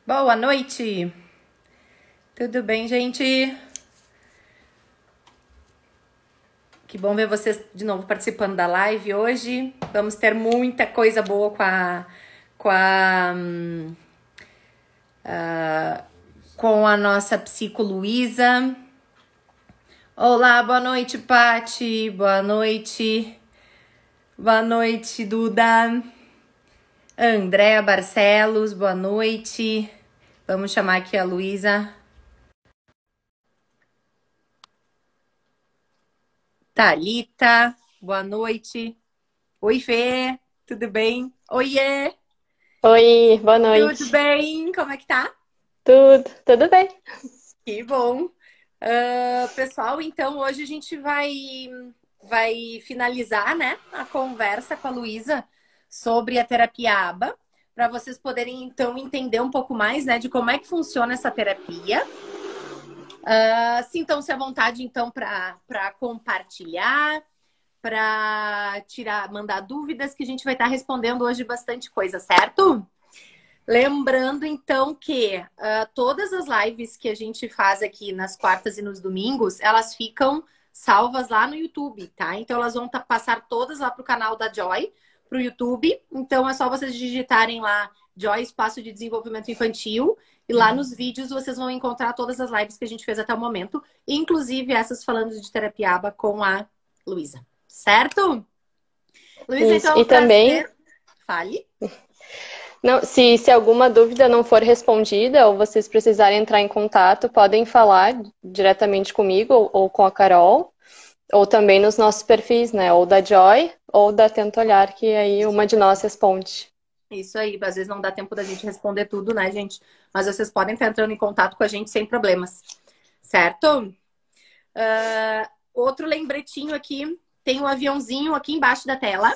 Boa noite! Tudo bem, gente? Que bom ver vocês de novo participando da live hoje. Vamos ter muita coisa boa com a nossa psico Luísa. Olá, boa noite, Pati. Boa noite. Boa noite, Duda. Andréa Barcelos, boa noite. Vamos chamar aqui a Luísa. Thalita, boa noite. Oi, Fê, tudo bem? Oiê! Oi, boa noite. Tudo bem? Como é que tá? Tudo bem. Que bom. Pessoal, então hoje a gente vai finalizar, né, a conversa com a Luísa sobre a terapia ABA, para vocês poderem então entender um pouco mais, né, de como é que funciona essa terapia. Sintam-se à vontade então para compartilhar, para mandar dúvidas, que a gente vai estar respondendo hoje bastante coisa, certo? Lembrando, então, que todas as lives que a gente faz aqui nas quartas e nos domingos, elas ficam salvas lá no YouTube, tá? Então, elas vão passar todas lá pro canal da Joy, pro YouTube. Então, é só vocês digitarem lá Joy Espaço de Desenvolvimento Infantil. E lá nos vídeos vocês vão encontrar todas as lives que a gente fez até o momento, inclusive essas falando de terapia ABA com a Luísa. Certo? Luísa, Isso. então é E um também, prazer. Fale. não, se alguma dúvida não for respondida ou vocês precisarem entrar em contato, podem falar diretamente comigo ou com a Carol, ou também nos nossos perfis, né? Ou da Joy ou da Tento Olhar, que aí uma de nós responde. Isso aí, às vezes não dá tempo da gente responder tudo, né, gente? Mas vocês podem estar entrando em contato com a gente sem problemas, certo? Outro lembretinho aqui, tem um aviãozinho aqui embaixo da tela.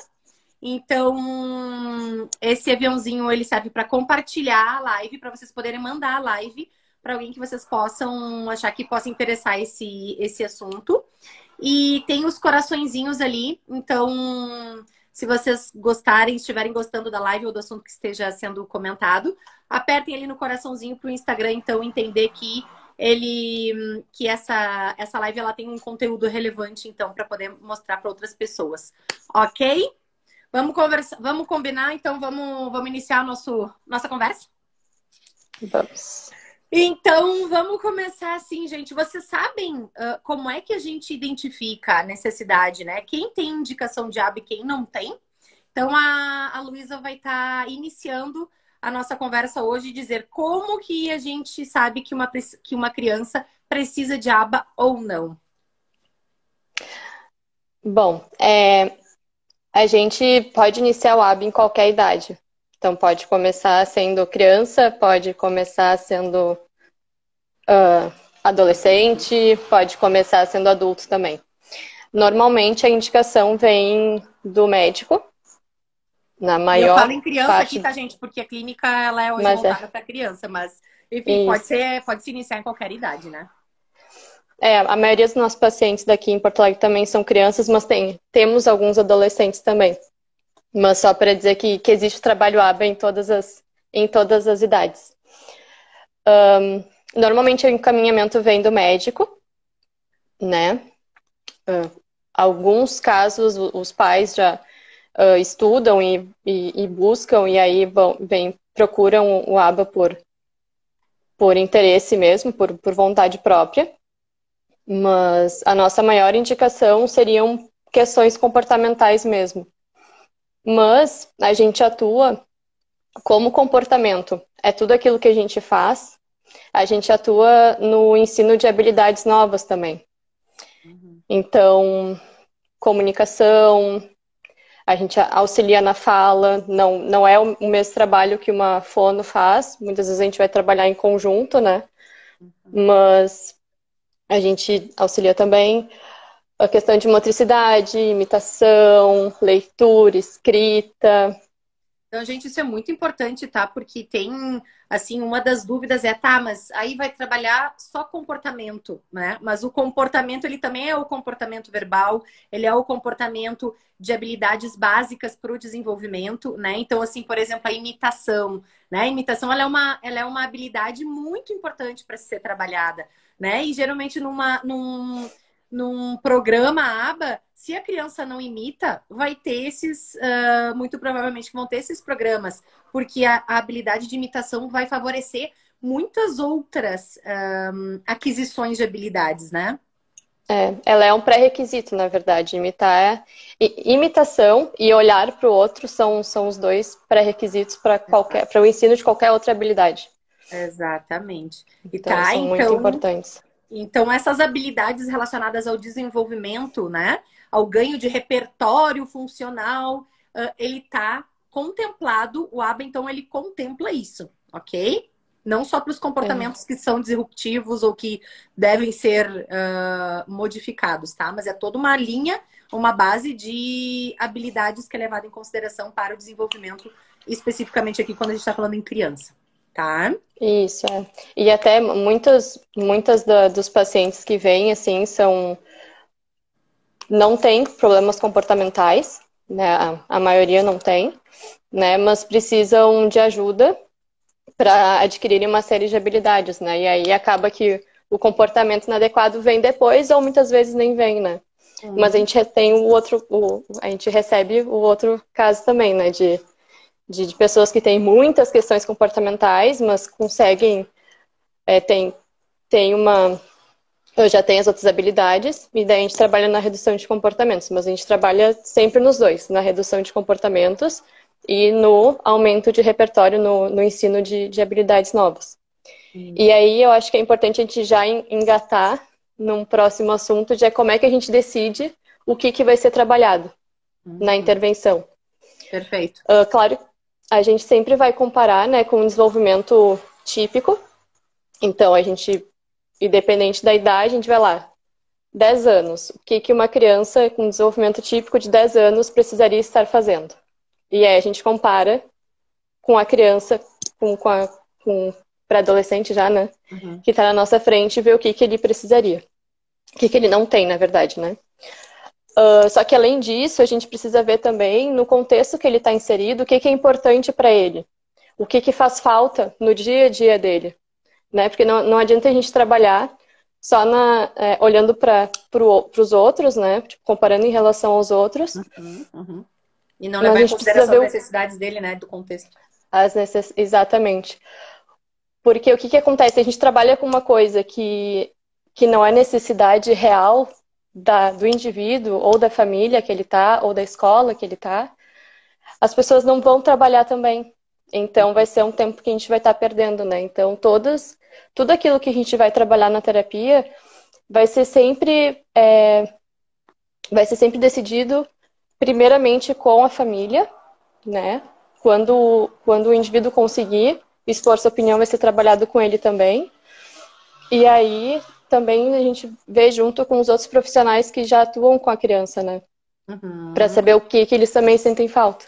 Então, esse aviãozinho ele serve para compartilhar a live, para vocês poderem mandar a live para alguém que vocês possam achar que possa interessar esse assunto. E tem os coraçõezinhos ali, então se vocês gostarem, estiverem gostando da live ou do assunto que esteja sendo comentado, apertem ali no coraçãozinho para o Instagram, então, entender que essa live ela tem um conteúdo relevante, então, para poder mostrar para outras pessoas. Ok? Vamos conversar, vamos combinar, então vamos iniciar nossa conversa? Vamos. Então, vamos começar assim, gente. Vocês sabem como é que a gente identifica a necessidade, né? Quem tem indicação de aba e quem não tem? Então, a Luísa vai estar iniciando a nossa conversa hoje e dizer como que a gente sabe que uma criança precisa de aba ou não. Bom, a gente pode iniciar o AB em qualquer idade. Então, pode começar sendo criança, pode começar sendo adolescente, pode começar sendo adulto também. Normalmente, a indicação vem do médico, na E eu falo maior em criança aqui, parte, tá, gente? Porque a clínica ela é hoje mas voltada para criança, mas enfim, isso. pode se iniciar em qualquer idade, né? A maioria dos nossos pacientes daqui em Porto Alegre também são crianças, mas temos alguns adolescentes também. Mas só para dizer que existe trabalho ABA em todas as idades. Normalmente o encaminhamento vem do médico, né? Alguns casos os pais já estudam e buscam, e aí procuram o ABA por interesse mesmo, por vontade própria. Mas a nossa maior indicação seriam questões comportamentais mesmo. Mas a gente atua como comportamento. É tudo aquilo que a gente faz. A gente atua no ensino de habilidades novas também. Então, comunicação, a gente auxilia na fala. Não é o mesmo trabalho que uma fono faz. Muitas vezes a gente vai trabalhar em conjunto, né? Mas a gente auxilia também a questão de motricidade, imitação, leitura, escrita. Então, gente, isso é muito importante, tá? Porque tem, assim, uma das dúvidas é, tá, mas aí vai trabalhar só comportamento, né? Mas o comportamento, ele também é o comportamento verbal, ele é o comportamento de habilidades básicas para o desenvolvimento, né? Então, assim, por exemplo, a imitação, né? A imitação, ela é uma habilidade muito importante para ser trabalhada, né? E geralmente num programa ABA, se a criança não imita, vai ter muito provavelmente vão ter esses programas, porque a habilidade de imitação vai favorecer muitas outras aquisições de habilidades, né? Ela é um pré-requisito, na verdade. Imitação e olhar para o outro são os dois pré-requisitos para o ensino de qualquer outra habilidade. Exatamente. E Então, são muito importantes. Então, essas habilidades relacionadas ao desenvolvimento, né? Ao ganho de repertório funcional, ele está contemplado, o ABA, então, ele contempla isso, ok? Não só para os comportamentos que são disruptivos ou que devem ser modificados, tá? Mas é toda uma linha, uma base de habilidades que é levada em consideração para o desenvolvimento, especificamente aqui quando a gente está falando em criança, tá? Isso, é. E até muitas dos pacientes que vêm, assim, não têm problemas comportamentais, né? A maioria não tem, né? Mas precisam de ajuda para adquirirem uma série de habilidades, né? E aí acaba que o comportamento inadequado vem depois ou muitas vezes nem vem, né? Mas a gente tem a gente recebe o outro caso também, né? De pessoas que têm muitas questões comportamentais, mas conseguem, eu já tenho as outras habilidades, e daí a gente trabalha na redução de comportamentos, mas a gente trabalha sempre nos dois, na redução de comportamentos e no aumento de repertório, no ensino de habilidades novas. E aí eu acho que é importante a gente já engatar num próximo assunto de como é que a gente decide o que vai ser trabalhado na intervenção. Perfeito. Claro, a gente sempre vai comparar, né, com o desenvolvimento típico. Então, a gente, independente da idade, a gente vai lá. 10 anos. O que uma criança com desenvolvimento típico de 10 anos precisaria estar fazendo? E aí a gente compara com a criança, com pré-adolescente já, né? Que está na nossa frente e vê o que ele precisaria. O que ele não tem, na verdade, né? Só que, além disso, a gente precisa ver também, no contexto que ele está inserido, o que é importante para ele. O que faz falta no dia a dia dele. Né? Porque não adianta a gente trabalhar só olhando para os outros, né? Tipo, comparando em relação aos outros. E não levar em consideração as necessidades dele, né? Do contexto. Exatamente. Porque o que acontece? A gente trabalha com uma coisa que não é necessidade real do indivíduo, ou da família que ele tá, ou da escola que ele tá. As pessoas não vão trabalhar também. Então, vai ser um tempo que a gente vai estar perdendo, né? Então, tudo aquilo que a gente vai trabalhar na terapia vai ser sempre decidido primeiramente com a família, né? Quando o indivíduo conseguir expor sua opinião, vai ser trabalhado com ele também. E aí, também a gente vê junto com os outros profissionais que já atuam com a criança, né? Para saber o que eles também sentem falta.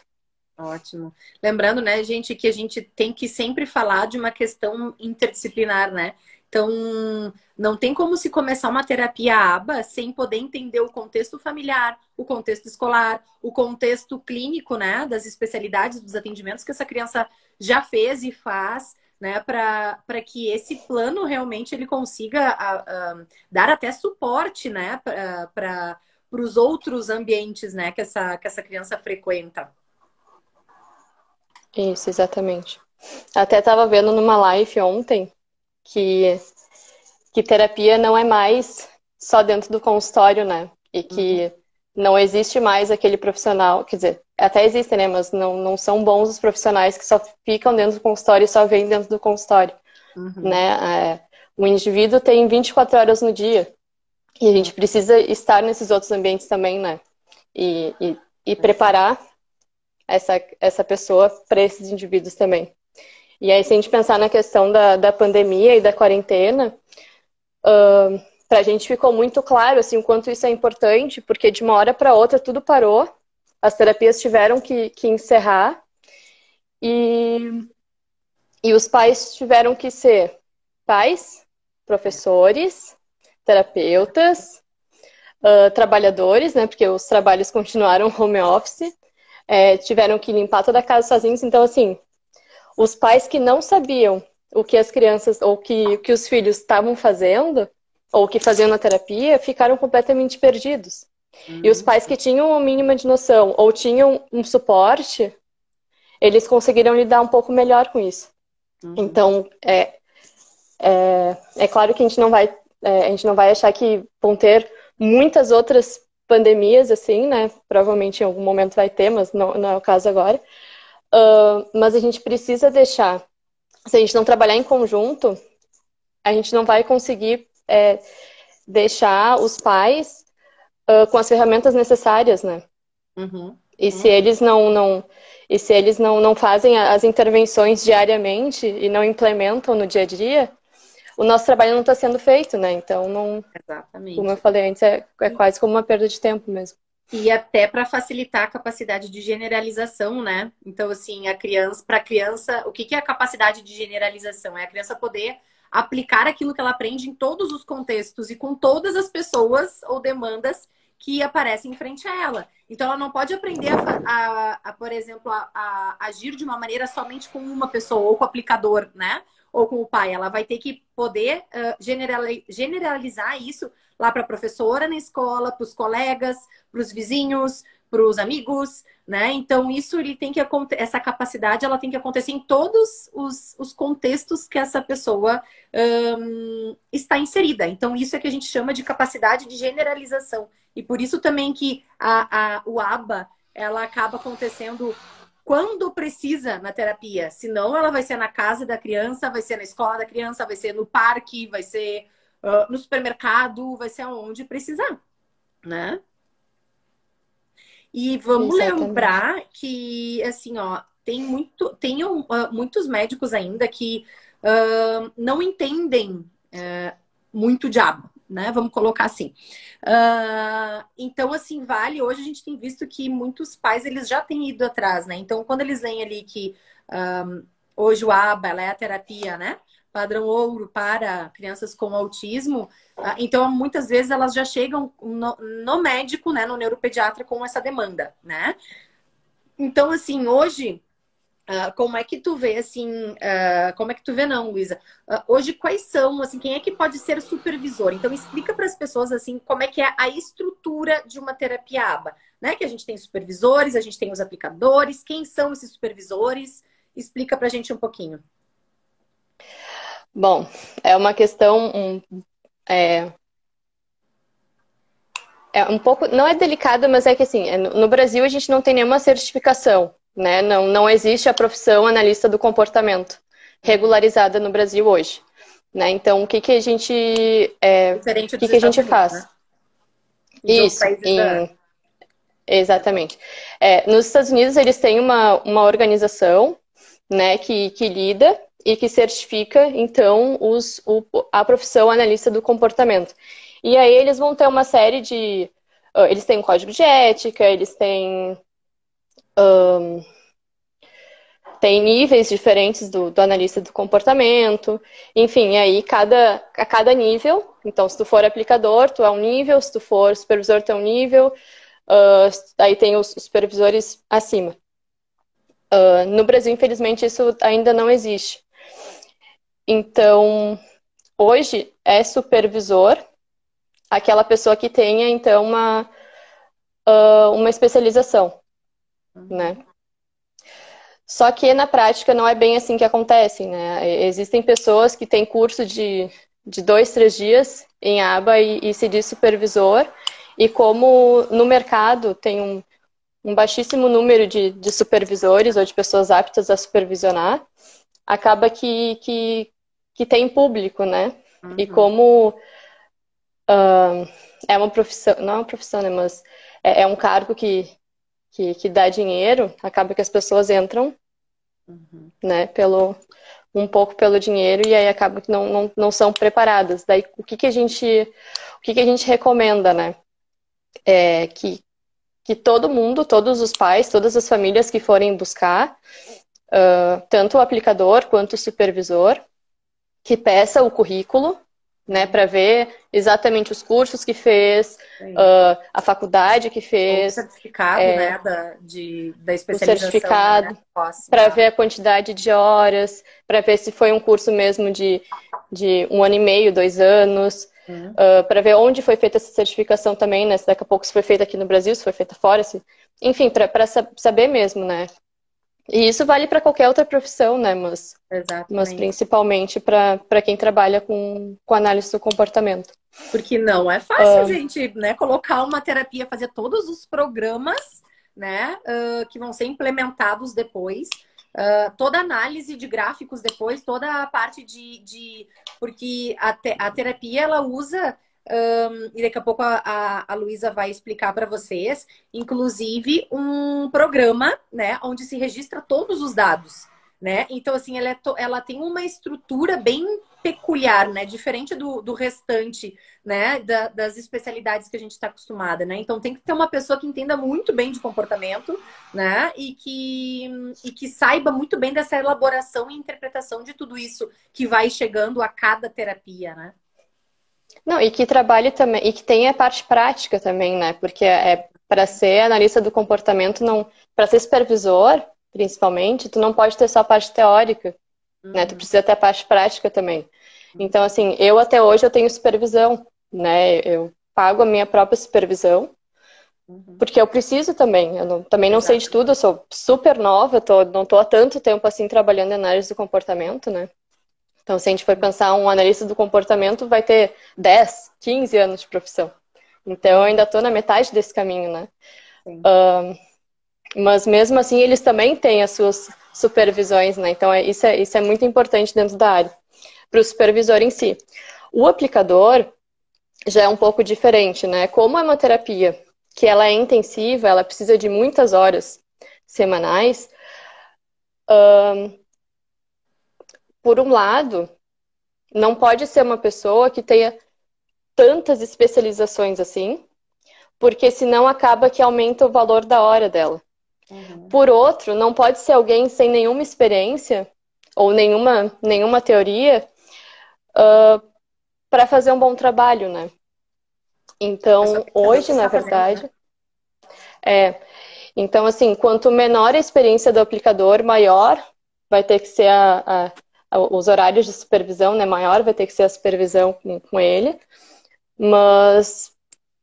Ótimo. Lembrando, né, gente, que a gente tem que sempre falar de uma questão interdisciplinar, né? Então, não tem como se começar uma terapia ABA sem poder entender o contexto familiar, o contexto escolar, o contexto clínico, né, das especialidades, dos atendimentos que essa criança já fez e faz, né, para que esse plano realmente ele consiga dar até suporte, né, para os outros ambientes, né, que essa criança frequenta. Isso, exatamente. Até estava vendo numa live ontem que terapia não é mais só dentro do consultório, né? E que não existe mais aquele profissional, quer dizer, até existem, né? Mas não são bons os profissionais que só ficam dentro do consultório e só vêm dentro do consultório, né? O indivíduo tem 24 horas no dia e a gente precisa estar nesses outros ambientes também, né? E preparar essa pessoa para esses indivíduos também. E aí, se a gente pensar na questão da pandemia e da quarentena, para a gente ficou muito claro assim, o quanto isso é importante, porque de uma hora para outra tudo parou, as terapias tiveram que encerrar, E, e os pais tiveram que ser pais, professores, terapeutas, trabalhadores, né? Porque os trabalhos continuaram home office, tiveram que limpar toda a casa sozinhos. Então, assim, os pais que não sabiam o que as crianças ou que os filhos estavam fazendo ou que faziam na terapia ficaram completamente perdidos. E os Uhum. pais que tinham o mínimo de noção ou tinham um suporte, eles conseguiram lidar um pouco melhor com isso. Uhum. Então, é claro que a gente não vai achar que vão ter muitas outras pandemias assim, né? Provavelmente em algum momento vai ter, mas não é o caso agora. Mas a gente precisa deixar, se a gente não trabalhar em conjunto, a gente não vai conseguir deixar os pais com as ferramentas necessárias, né? Uhum. E se Uhum. eles não fazem as intervenções diariamente e não implementam no dia a dia, o nosso trabalho não está sendo feito, né? Então, não, como eu Exatamente. falei antes, é quase como uma perda de tempo mesmo. E até para facilitar a capacidade de generalização, né? Então, assim, para a criança, o que que é a capacidade de generalização? É a criança poder aplicar aquilo que ela aprende em todos os contextos e com todas as pessoas ou demandas que aparecem em frente a ela. Então, ela não pode aprender por exemplo, a agir de uma maneira somente com uma pessoa ou com o aplicador, né? Ou com o pai. Ela vai ter que poder generalizar isso lá para a professora na escola, para os colegas, para os vizinhos, para os amigos, né? Então isso ele tem que essa capacidade ela tem que acontecer em todos os contextos que essa pessoa está inserida. Então isso é que a gente chama de capacidade de generalização e por isso também que o ABA ela acaba acontecendo quando precisa na terapia. Senão ela vai ser na casa da criança, vai ser na escola da criança, vai ser no parque, vai ser no supermercado, vai ser aonde precisar, né? E vamos Exatamente. lembrar que, assim, ó, tem muitos médicos ainda que não entendem muito diabo, né? Vamos colocar assim. Então, assim, vale. Hoje a gente tem visto que muitos pais eles já têm ido atrás, né? Então, quando eles veem ali que hoje o ABA, ela é a terapia, né? Padrão ouro para crianças com autismo. Então, muitas vezes elas já chegam no médico, né, no neuropediatra com essa demanda, né? Então, assim, hoje, como é que tu vê, assim, como é que tu vê não, Luísa? Hoje, quais são, assim, quem é que pode ser supervisor? Então, explica para as pessoas, assim, como é que é a estrutura de uma terapia ABA, né? Que a gente tem supervisores, a gente tem os aplicadores, quem são esses supervisores? Explica pra gente um pouquinho. Bom, é uma questão é, um pouco, não é delicada, mas é que assim, no Brasil a gente não tem nenhuma certificação, né? Não existe a profissão analista do comportamento Uhum. regularizada no Brasil hoje, né? Então, Diferente o dos que a Estados gente Unidos, faz? né? E de outros Isso, países da... exatamente. Nos Estados Unidos eles têm uma organização, né, que lida e que certifica, então, a profissão analista do comportamento. E aí eles vão ter uma série de... Eles têm um código de ética, eles têm níveis diferentes do analista do comportamento. Enfim, aí a cada nível... Então, se tu for aplicador, tu é um nível. Se tu for supervisor, tu é um nível. Aí tem os supervisores acima. No Brasil, infelizmente, isso ainda não existe. Então, hoje é supervisor aquela pessoa que tenha, então, uma especialização, né? Uhum. Só que na prática não é bem assim que acontece, né? Existem pessoas que têm curso de 2, 3 dias em aba e se diz supervisor, e como no mercado tem um baixíssimo número de supervisores ou de pessoas aptas a supervisionar, acaba que tem público, né? E Uhum. como é uma profissão, não é uma profissão, né? Mas é um cargo que dá dinheiro, acaba que as pessoas entram, Uhum. né, um pouco pelo dinheiro e aí acaba que não são preparadas. Daí o que a gente recomenda, né? É que todo mundo, todos os pais, todas as famílias que forem buscar, tanto o aplicador quanto o supervisor, que peça o currículo, né, para ver exatamente os cursos que fez, a faculdade que O fez, certificado, né, da o especialização, né? certificado, para ver a quantidade de horas, para ver se foi um curso mesmo de 1 ano e meio, 2 anos, para ver onde foi feita essa certificação também, né? Se daqui a pouco se foi feita aqui no Brasil, se foi feita fora, enfim, para saber mesmo, né? E isso vale para qualquer outra profissão, né? Mas principalmente para quem trabalha com análise do comportamento. Porque não é fácil, gente, né? Colocar uma terapia, fazer todos os programas, né? Que vão ser implementados depois. Toda análise de gráficos depois, toda a parte porque a terapia, ela usa... e daqui a pouco a Luísa vai explicar para vocês, inclusive um programa, né, onde se registra todos os dados, né? Então, assim, ela tem uma estrutura bem peculiar, né? Diferente do restante, né? Das especialidades que a gente está acostumada, né? Então, tem que ter uma pessoa que entenda muito bem de comportamento, né? E que saiba muito bem dessa elaboração e interpretação de tudo isso que vai chegando a cada terapia, né? Não, e que trabalhe também, e que tenha a parte prática também, né? Porque para ser analista do comportamento, não, para ser supervisor, principalmente, tu não pode ter só a parte teórica, né? Tu precisa ter a parte prática também. Então, assim, até hoje eu tenho supervisão, né? Eu pago a minha própria supervisão, porque eu preciso também. Eu também não sei de tudo, eu sou super nova, não tô há tanto tempo assim trabalhando em análise do comportamento, né? Então, se a gente for pensar, um analista do comportamento vai ter 10, 15 anos de profissão. Então, eu ainda estou na metade desse caminho, né? Mas, mesmo assim, eles também têm as suas supervisões, né? Então, isso é muito importante dentro da área. Para o supervisor em si. O aplicador já é um pouco diferente, né? Como é uma terapia que ela é intensiva, ela precisa de muitas horas semanais, por um lado, não pode ser uma pessoa que tenha tantas especializações assim, porque senão acaba que aumenta o valor da hora dela. Por outro, não pode ser alguém sem nenhuma experiência ou nenhuma teoria para fazer um bom trabalho, né? Então, hoje, na verdade, então, assim, quanto menor a experiência do aplicador, maior vai ter que ser os horários de supervisão, né? Maior vai ter que ser a supervisão com ele. Mas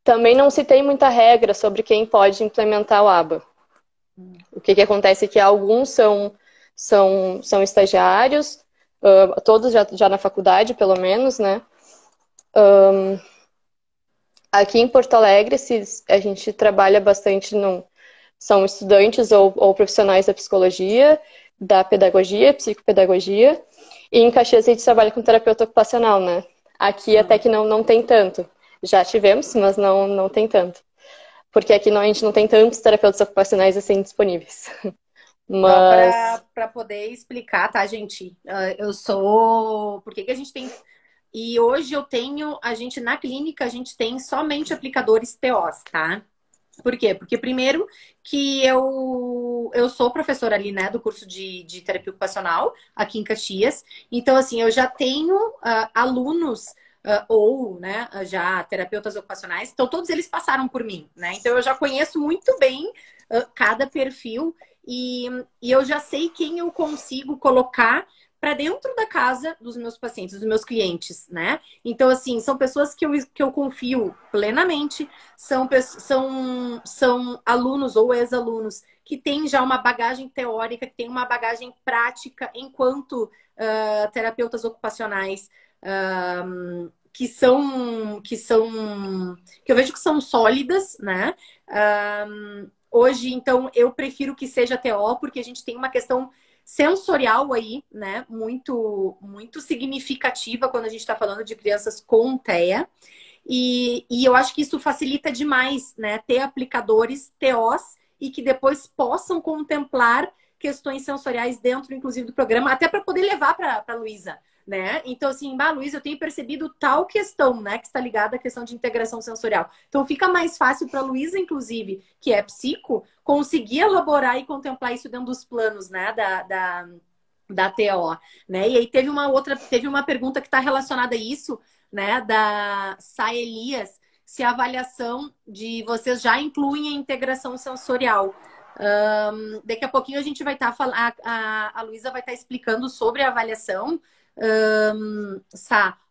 também não se tem muita regra sobre quem pode implementar o ABA. O que acontece é que alguns são estagiários, todos já na faculdade, pelo menos, né? Aqui em Porto Alegre, a gente trabalha bastante, são estudantes ou profissionais da psicologia, da pedagogia, psicopedagogia, e em Caxias a gente trabalha com terapeuta ocupacional, né? Aqui até que não tem tanto. Já tivemos, mas não tem tanto. Porque aqui a gente não tem tantos terapeutas ocupacionais assim disponíveis. Mas... Só para poder explicar, tá, gente? Por que a gente tem... E hoje na clínica, a gente tem somente aplicadores TOs, tá? Por quê? Porque primeiro que eu sou professora ali, né, do curso de terapia ocupacional aqui em Caxias. Então, assim, eu já tenho alunos ou, né, já terapeutas ocupacionais. Então, todos eles passaram por mim, né? Então, eu já conheço muito bem cada perfil e eu já sei quem eu consigo colocar para dentro da casa dos meus pacientes, dos meus clientes, né? Então, assim, são pessoas que eu confio plenamente, são alunos ou ex-alunos que têm já uma bagagem teórica, que têm uma bagagem prática enquanto terapeutas ocupacionais, que eu vejo que são sólidas, né? Hoje, então, eu prefiro que seja TO, porque a gente tem uma questão sensorial aí, né? Muito, muito significativa quando a gente está falando de crianças com TEA. E eu acho que isso facilita demais, né? Ter aplicadores TOs e que depois possam contemplar questões sensoriais dentro, inclusive, do programa, até para poder levar para a Luísa, né? Então, assim, Luísa, eu tenho percebido tal questão, né, que está ligada à questão de integração sensorial. Então, fica mais fácil para a Luísa, inclusive, que é psico, conseguir elaborar e contemplar isso dentro dos planos, né, da TO, né? E aí teve uma pergunta que está relacionada a isso, né, da Saelias, se a avaliação de vocês já incluem a integração sensorial. Daqui a pouquinho a gente vai estar falando, a Luísa vai estar explicando sobre a avaliação,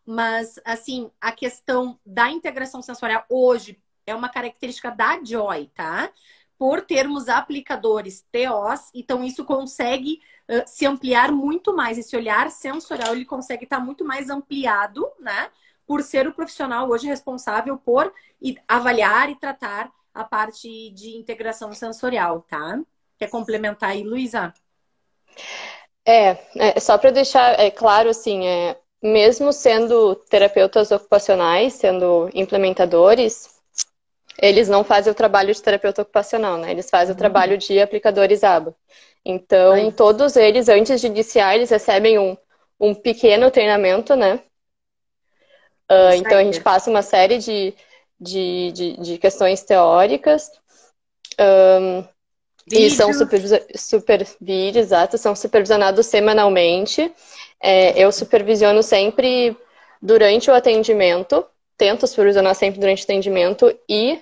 mas assim, a questão da integração sensorial hoje é uma característica da Joy, tá? Por termos aplicadores TOs, então isso consegue se ampliar muito mais. Esse olhar sensorial, ele consegue estar muito mais ampliado, né? Por ser o profissional hoje responsável por avaliar e tratar a parte de integração sensorial, tá? Quer complementar aí, Luísa? Só para deixar claro, assim, mesmo sendo terapeutas ocupacionais, sendo implementadores, eles não fazem o trabalho de terapeuta ocupacional, né? Eles fazem o trabalho de aplicadores ABA. Então, todos eles, antes de iniciar, eles recebem um pequeno treinamento, né? Então, a gente passa uma série de questões teóricas. E são são supervisionados semanalmente. Eu supervisiono sempre durante o atendimento, tento supervisionar sempre durante o atendimento e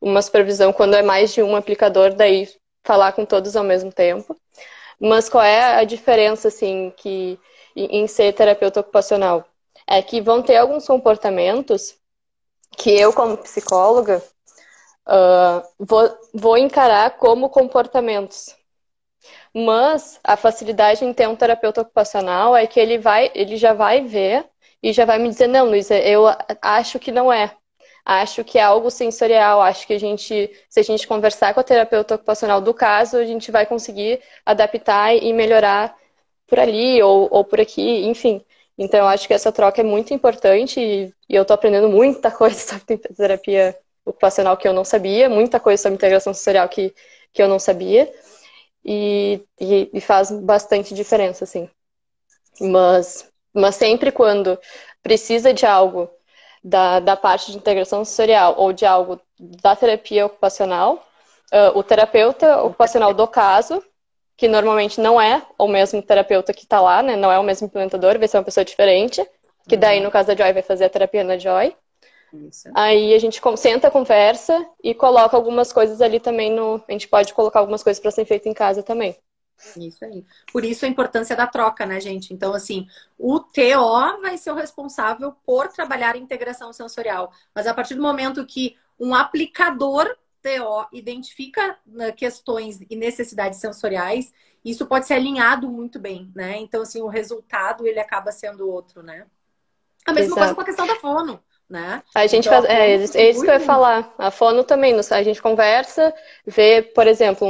uma supervisão quando é mais de um aplicador, daí falar com todos ao mesmo tempo. Mas qual é a diferença, assim, em ser terapeuta ocupacional? É que vão ter alguns comportamentos que eu, como psicóloga, vou encarar como comportamentos. Mas a facilidade em ter um terapeuta ocupacional é que ele já vai ver e já vai me dizer, não, Luísa, eu acho que não é. Acho que é algo sensorial, acho que se a gente conversar com a terapeuta ocupacional do caso, a gente vai conseguir adaptar e melhorar por ali ou por aqui, enfim. Então, eu acho que essa troca é muito importante e eu tô aprendendo muita coisa sobre terapia ocupacional que eu não sabia, muita coisa sobre integração sensorial que eu não sabia e faz bastante diferença, assim. Mas sempre quando precisa de algo da parte de integração sensorial ou de algo da terapia ocupacional, o terapeuta ocupacional do caso, que normalmente não é o mesmo terapeuta que está lá, né? Não é o mesmo implementador, vai ser uma pessoa diferente, que daí, no caso da Joy, vai fazer a terapia na Joy. Isso. Aí a gente senta, conversa e coloca algumas coisas ali também a gente pode colocar algumas coisas para ser feito em casa também. Isso aí. Por isso a importância da troca, né, gente? Então, assim, o TO vai ser o responsável por trabalhar a integração sensorial. Mas a partir do momento que um aplicador TO identifica questões e necessidades sensoriais, isso pode ser alinhado muito bem, né? Então, assim, o resultado, ele acaba sendo outro, né? A mesma coisa com a questão da fono, né? A gente faz, é isso que eu ia falar. A fono também, a gente conversa, vê, por exemplo,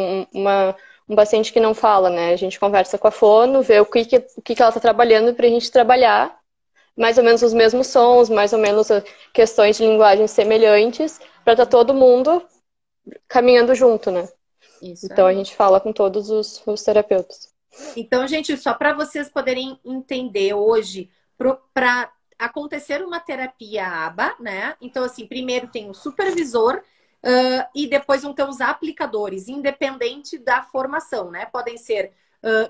um paciente que não fala, né? A gente conversa com a fono, vê o que ela está trabalhando para a gente trabalhar mais ou menos os mesmos sons, mais ou menos questões de linguagem semelhantes, para estar todo mundo caminhando junto, né? Isso então a gente fala com todos os terapeutas. Então, gente, só para vocês poderem entender hoje, para acontecer uma terapia ABA, né? Então, assim, primeiro tem o supervisor e depois vão ter os aplicadores, independente da formação, né? Podem ser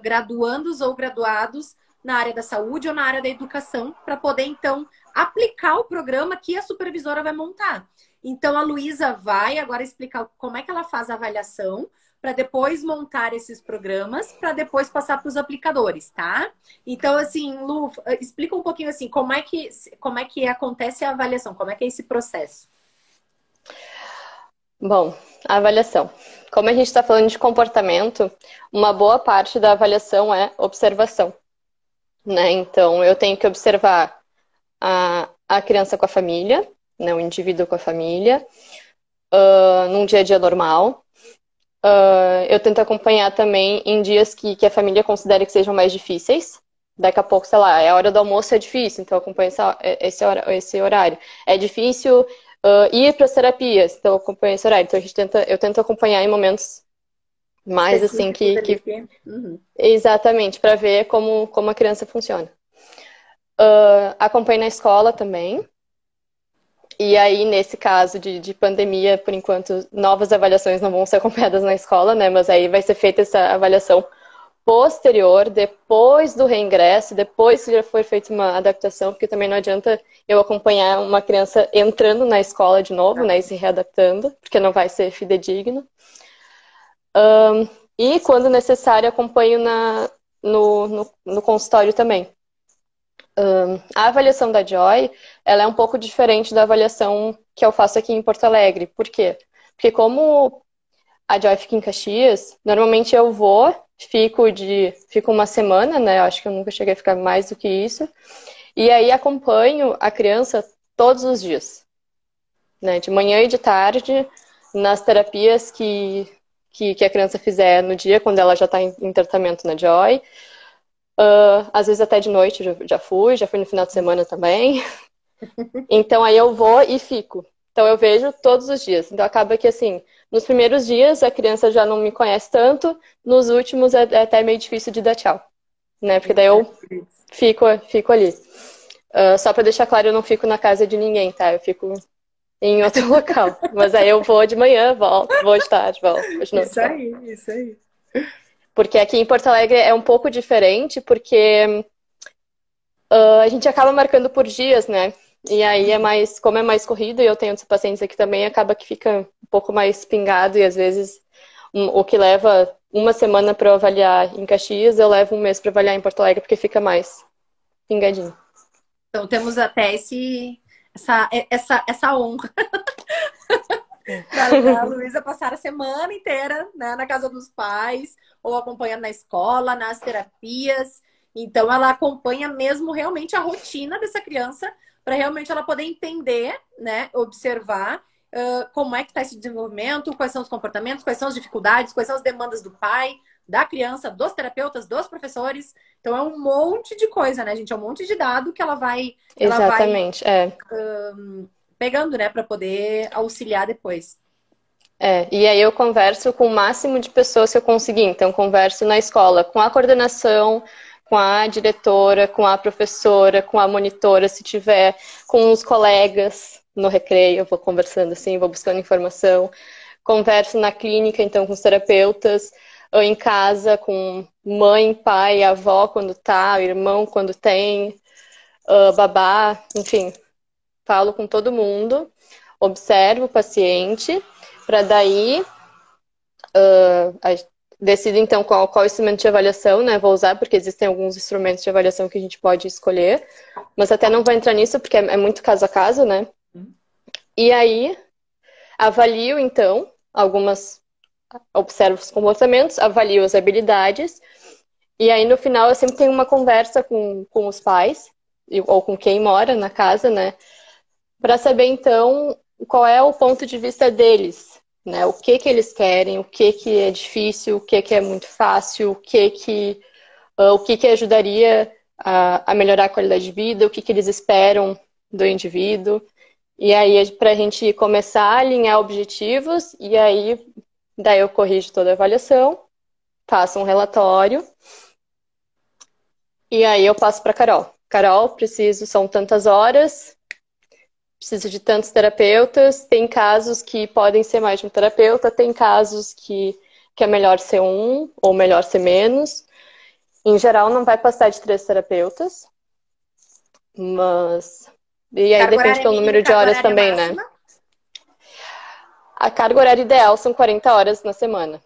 graduandos ou graduados na área da saúde ou na área da educação, para poder, então, aplicar o programa que a supervisora vai montar. Então, a Luísa vai agora explicar como é que ela faz a avaliação, para depois montar esses programas, para depois passar para os aplicadores, tá? Então, assim, Lu, explica um pouquinho assim, como é que acontece a avaliação, como é que é esse processo? Bom, a avaliação. Como a gente está falando de comportamento, uma boa parte da avaliação é observação, né? Então, eu tenho que observar a criança com a família, né? O indivíduo com a família, num dia a dia normal. Eu tento acompanhar também em dias que a família considere que sejam mais difíceis. Daqui a pouco, sei lá, é a hora do almoço, é difícil, então eu acompanho esse horário. É difícil ir para as terapias, então eu acompanho esse horário. Então eu tento acompanhar em momentos mais assim Uhum. exatamente, para ver como a criança funciona. Acompanho na escola também. E aí, nesse caso de pandemia, por enquanto, novas avaliações não vão ser acompanhadas na escola, né? Mas aí vai ser feita essa avaliação posterior, depois do reingresso, depois que já foi feita uma adaptação, porque também não adianta eu acompanhar uma criança entrando na escola de novo, né? E se readaptando, porque não vai ser fidedigno. E, quando necessário, acompanho no consultório também. A avaliação da Joy, ela é um pouco diferente da avaliação que eu faço aqui em Porto Alegre. Por quê? Porque como a Joy fica em Caxias, normalmente eu fico uma semana, né? Eu acho que eu nunca cheguei a ficar mais do que isso. E aí acompanho a criança todos os dias, né? De manhã e de tarde, nas terapias que a criança fizer no dia, quando ela já está em tratamento na Joy. Às vezes até de noite já fui no final de semana também. Então aí eu vou e fico. Então eu vejo todos os dias. Então acaba que assim, nos primeiros dias a criança já não me conhece tanto, nos últimos é até meio difícil de dar tchau, né? Porque daí eu fico ali. Só pra deixar claro, eu não fico na casa de ninguém, tá? Eu fico em outro local. Mas aí eu vou de manhã, volto, vou de tarde, volto, vou de noite. Isso aí. Porque aqui em Porto Alegre é um pouco diferente, porque a gente acaba marcando por dias, né? E aí como é mais corrido, e eu tenho outros pacientes aqui também, acaba que fica um pouco mais pingado, e às vezes o que leva uma semana para eu avaliar em Caxias, eu levo um mês para avaliar em Porto Alegre, porque fica mais pingadinho. Então temos até essa honra da Luísa passar a semana inteira, né, na casa dos pais, ou acompanhando na escola, nas terapias. Então ela acompanha mesmo realmente a rotina dessa criança, para realmente ela poder entender, né, observar como é que está esse desenvolvimento, quais são os comportamentos, quais são as dificuldades, quais são as demandas do pai, da criança, dos terapeutas, dos professores. Então é um monte de coisa, né, gente? É um monte de dado que ela vai Exatamente, pegando, né, para poder auxiliar depois. E aí eu converso com o máximo de pessoas que eu conseguir. Então, converso na escola com a coordenação, com a diretora, com a professora, com a monitora, se tiver, com os colegas no recreio, eu vou conversando assim, vou buscando informação. Converso na clínica, então, com os terapeutas, ou em casa, com mãe, pai, avó, quando tá, irmão, quando tem, babá, enfim. Falo com todo mundo, observo o paciente, para daí decido então qual instrumento de avaliação, né, vou usar, porque existem alguns instrumentos de avaliação que a gente pode escolher, mas até não vou entrar nisso porque é muito caso a caso, né? E aí avalio então observo os comportamentos, avalio as habilidades, e aí no final eu sempre tenho uma conversa com os pais ou com quem mora na casa, né, para saber então qual é o ponto de vista deles, né? O que eles querem, o que é difícil, o que é muito fácil, o que ajudaria a melhorar a qualidade de vida, o que eles esperam do indivíduo. E aí, para a gente começar a alinhar objetivos, e aí daí eu corrijo toda a avaliação, faço um relatório, e aí eu passo para Carol. Carol, são tantas horas, preciso de tantos terapeutas, tem casos que podem ser mais de um terapeuta, tem casos que é melhor ser um, ou melhor ser menos. Em geral, não vai passar de 3 terapeutas, mas... E aí depende do número de horas também, né? A carga horária ideal são 40 horas na semana.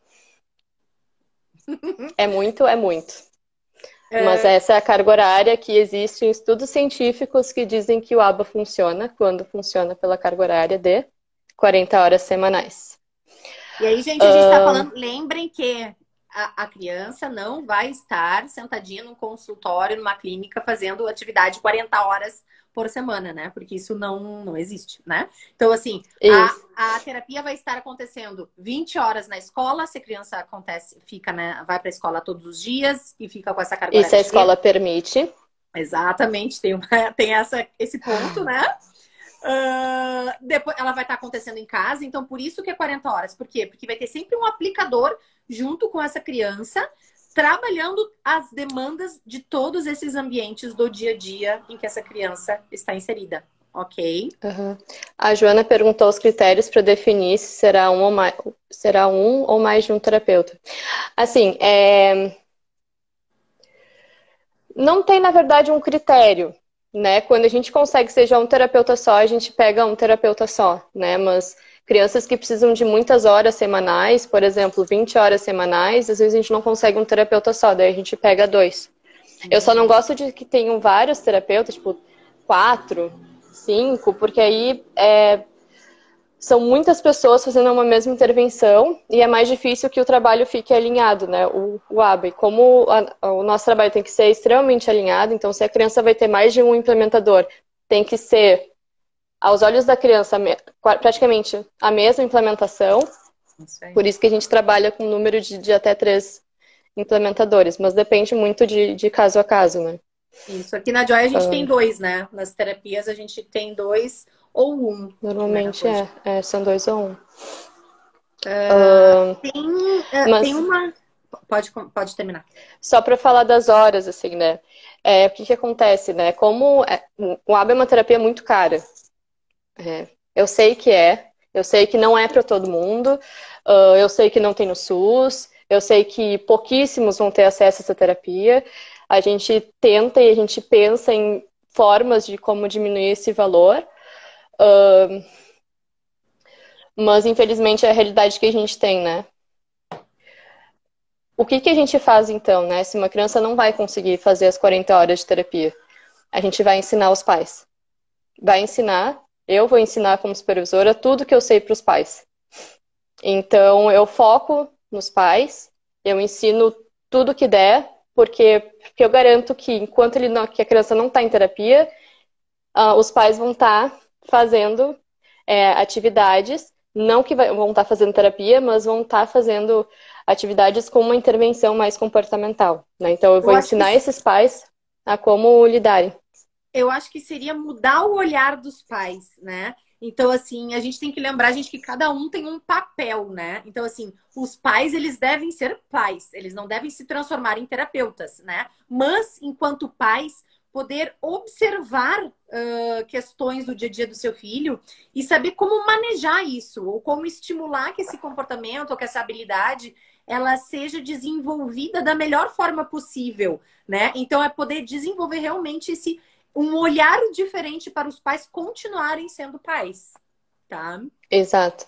É muito, é muito. Mas essa é a carga horária que existe em estudos científicos que dizem que o ABA funciona quando funciona pela carga horária de 40 horas semanais. E aí, gente, a gente está falando, lembrem que a criança não vai estar sentadinha num consultório, numa clínica, fazendo atividade 40 horas por semana, né? Porque isso não existe, né? Então, assim, a terapia vai estar acontecendo 20 horas na escola, se a criança fica, né, vai para a escola todos os dias e fica com essa carga horária. Isso a escola permite. Exatamente, tem esse ponto, né? Depois ela vai estar acontecendo em casa, então por isso que é 40 horas. Por quê? Porque vai ter sempre um aplicador junto com essa criança, trabalhando as demandas de todos esses ambientes do dia a dia em que essa criança está inserida. Ok? Uhum. A Joana perguntou os critérios para definir se será um ou mais de um terapeuta. Assim, não tem, na verdade, um critério, né? Quando a gente consegue que seja um terapeuta só, a gente pega um terapeuta só, né? Mas crianças que precisam de muitas horas semanais, por exemplo, 20 horas semanais, às vezes a gente não consegue um terapeuta só, daí a gente pega dois. Eu só não gosto de que tenham vários terapeutas, tipo, 4, 5, porque aí são muitas pessoas fazendo uma mesma intervenção e é mais difícil que o trabalho fique alinhado, né? O ABA. E como o nosso trabalho tem que ser extremamente alinhado, então se a criança vai ter mais de um implementador, tem que ser, aos olhos da criança, praticamente a mesma implementação. Por isso que a gente trabalha com um número de até 3 implementadores, mas depende muito de caso a caso, né? Isso. Aqui na Joy a gente tem 2, né? Nas terapias a gente tem 2 ou 1. Normalmente né? são 2 ou 1. Tem uma. Pode terminar. Só para falar das horas, assim, né? O que acontece, né? Como o ABA é uma terapia muito cara. Eu sei que não é para todo mundo, eu sei que não tem no SUS, eu sei que pouquíssimos vão ter acesso a essa terapia. A gente tenta e a gente pensa em formas de como diminuir esse valor, mas infelizmente é a realidade que a gente tem, né? O que a gente faz então, né? Se uma criança não vai conseguir fazer as 40 horas de terapia, a gente vai ensinar os pais. Eu vou ensinar como supervisora tudo que eu sei para os pais. Então, eu foco nos pais, eu ensino tudo que der, porque eu garanto que enquanto que a criança não está em terapia, os pais vão estar fazendo atividades, não que vão estar fazendo terapia, mas vão estar fazendo atividades com uma intervenção mais comportamental, né? Então, eu vou ensinar esses pais a como lidarem. Eu acho que seria mudar o olhar dos pais, né? Então, assim, a gente tem que lembrar, gente, que cada um tem um papel, né? Então, assim, os pais, eles devem ser pais, eles não devem se transformar em terapeutas, né? Mas, enquanto pais, poder observar questões do dia a dia do seu filho e saber como manejar isso, ou como estimular que esse comportamento ou que essa habilidade ela seja desenvolvida da melhor forma possível, né? Então, é poder desenvolver realmente um olhar diferente para os pais continuarem sendo pais, tá? Exato.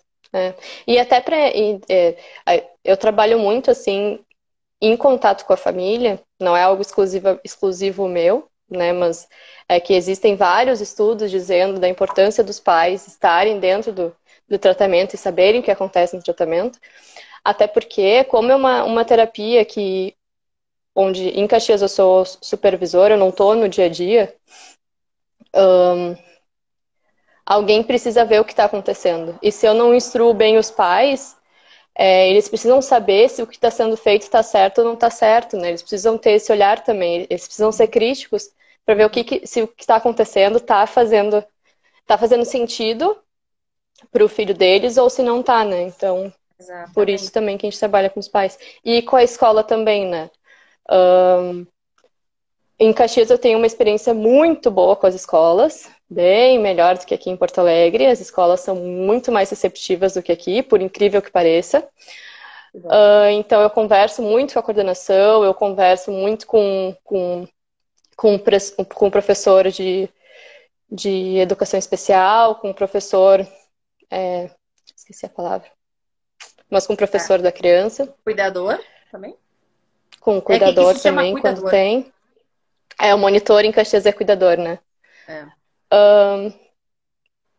E até eu trabalho muito assim em contato com a família, não é algo exclusivo meu, né? Mas é que existem vários estudos dizendo da importância dos pais estarem dentro do tratamento e saberem o que acontece no tratamento. Até porque, como é uma terapia onde em Caxias eu sou supervisora, eu não estou no dia a dia, alguém precisa ver o que está acontecendo. E se eu não instruo bem os pais, eles precisam saber se o que está sendo feito está certo ou não está certo, né? Eles precisam ter esse olhar também, eles precisam ser críticos para ver se o que está acontecendo está fazendo sentido para o filho deles ou se não está, né? Então, Exatamente. Por isso também que a gente trabalha com os pais. E com a escola também, né? Em Caxias eu tenho uma experiência muito boa com as escolas, bem melhor do que aqui em Porto Alegre. As escolas são muito mais receptivas do que aqui, por incrível que pareça. Então eu converso muito com a coordenação, eu converso muito com o professor de educação especial, com o professor... esqueci a palavra. Mas com o professor da criança. Cuidador também? Com o cuidador que também, quando tem. O monitor em Caxias é cuidador, né?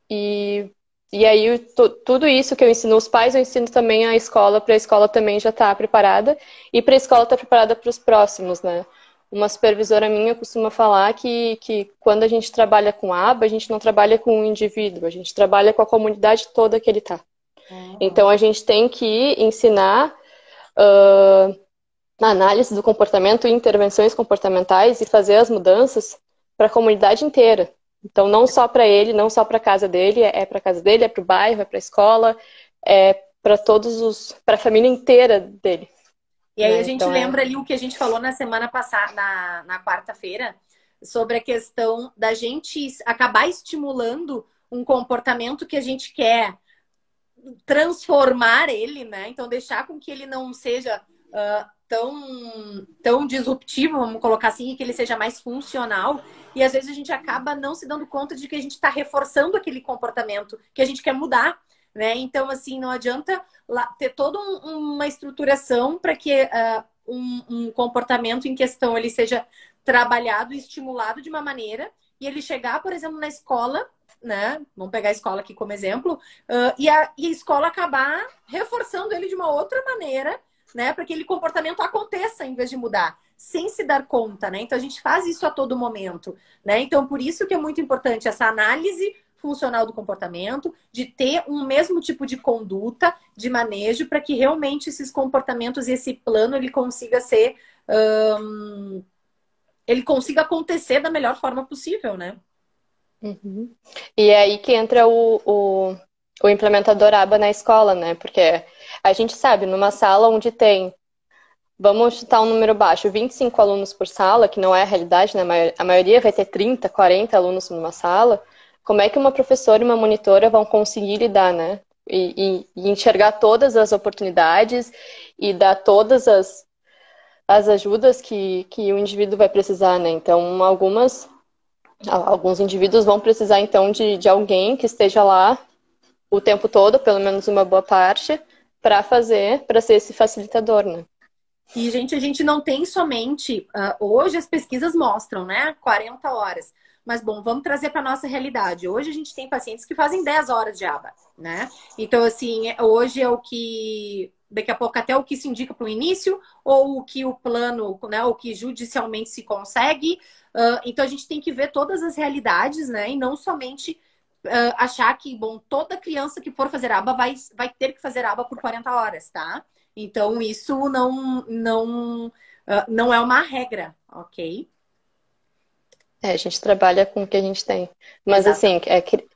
E aí, tudo isso que eu ensino os pais, eu ensino também a escola, para a escola também já estar preparada. E para a escola estar preparada para os próximos, né? Uma supervisora minha costuma falar que quando a gente trabalha com aba, a gente não trabalha com um indivíduo, a gente trabalha com a comunidade toda que ele está. Então, a gente tem que ensinar a análise do comportamento e intervenções comportamentais e fazer as mudanças para a comunidade inteira. Então, não só para ele, não só para a casa dele, é para a casa dele, é para o bairro, é para a escola, é para para a família inteira dele, E aí a né? gente Então, lembra ali o que a gente falou na semana passada, na quarta-feira, sobre a questão da gente acabar estimulando um comportamento que a gente quer transformar ele, né? Então, deixar com que ele não seja tão disruptivo, vamos colocar assim, e que ele seja mais funcional. E às vezes a gente acaba não se dando conta de que a gente está reforçando aquele comportamento que a gente quer mudar, né? Então, assim, não adianta ter toda uma estruturação para que um comportamento em questão ele seja trabalhado e estimulado de uma maneira e ele chegar, por exemplo, na escola, né? Vamos pegar a escola aqui como exemplo, e a escola acabar reforçando ele de uma outra maneira, né? Para que aquele comportamento aconteça em vez de mudar, sem se dar conta, né? Então a gente faz isso a todo momento, né? Então por isso que é muito importante essa análise funcional do comportamento, de ter um mesmo tipo de conduta, de manejo, para que realmente esses comportamentos e esse plano ele consiga ser, ele consiga acontecer da melhor forma possível, né? uhum. E é aí que entra o implementador aba na escola, né? Porque a gente sabe, numa sala onde tem, vamos chutar um número baixo, 25 alunos por sala, que não é a realidade, né? A maioria vai ter 30, 40 alunos numa sala. Como é que uma professora e uma monitora vão conseguir lidar, né? E enxergar todas as oportunidades e dar todas as ajudas que o indivíduo vai precisar, né? Então, alguns indivíduos vão precisar, então, de alguém que esteja lá o tempo todo, pelo menos uma boa parte, para ser esse facilitador, né? E, gente, a gente não tem somente. Hoje as pesquisas mostram, né? 40 horas. Mas, bom, vamos trazer para a nossa realidade. Hoje a gente tem pacientes que fazem 10 horas de aba, né? Então, assim, hoje é o que. Daqui a pouco até o que se indica para o início, ou o que o plano, né? O que judicialmente se consegue. Então, a gente tem que ver todas as realidades, né? E não somente achar que, bom, toda criança que for fazer aba vai ter que fazer aba por 40 horas, tá? Então, isso não é uma regra, ok? É, a gente trabalha com o que a gente tem. Mas, assim, Exatamente.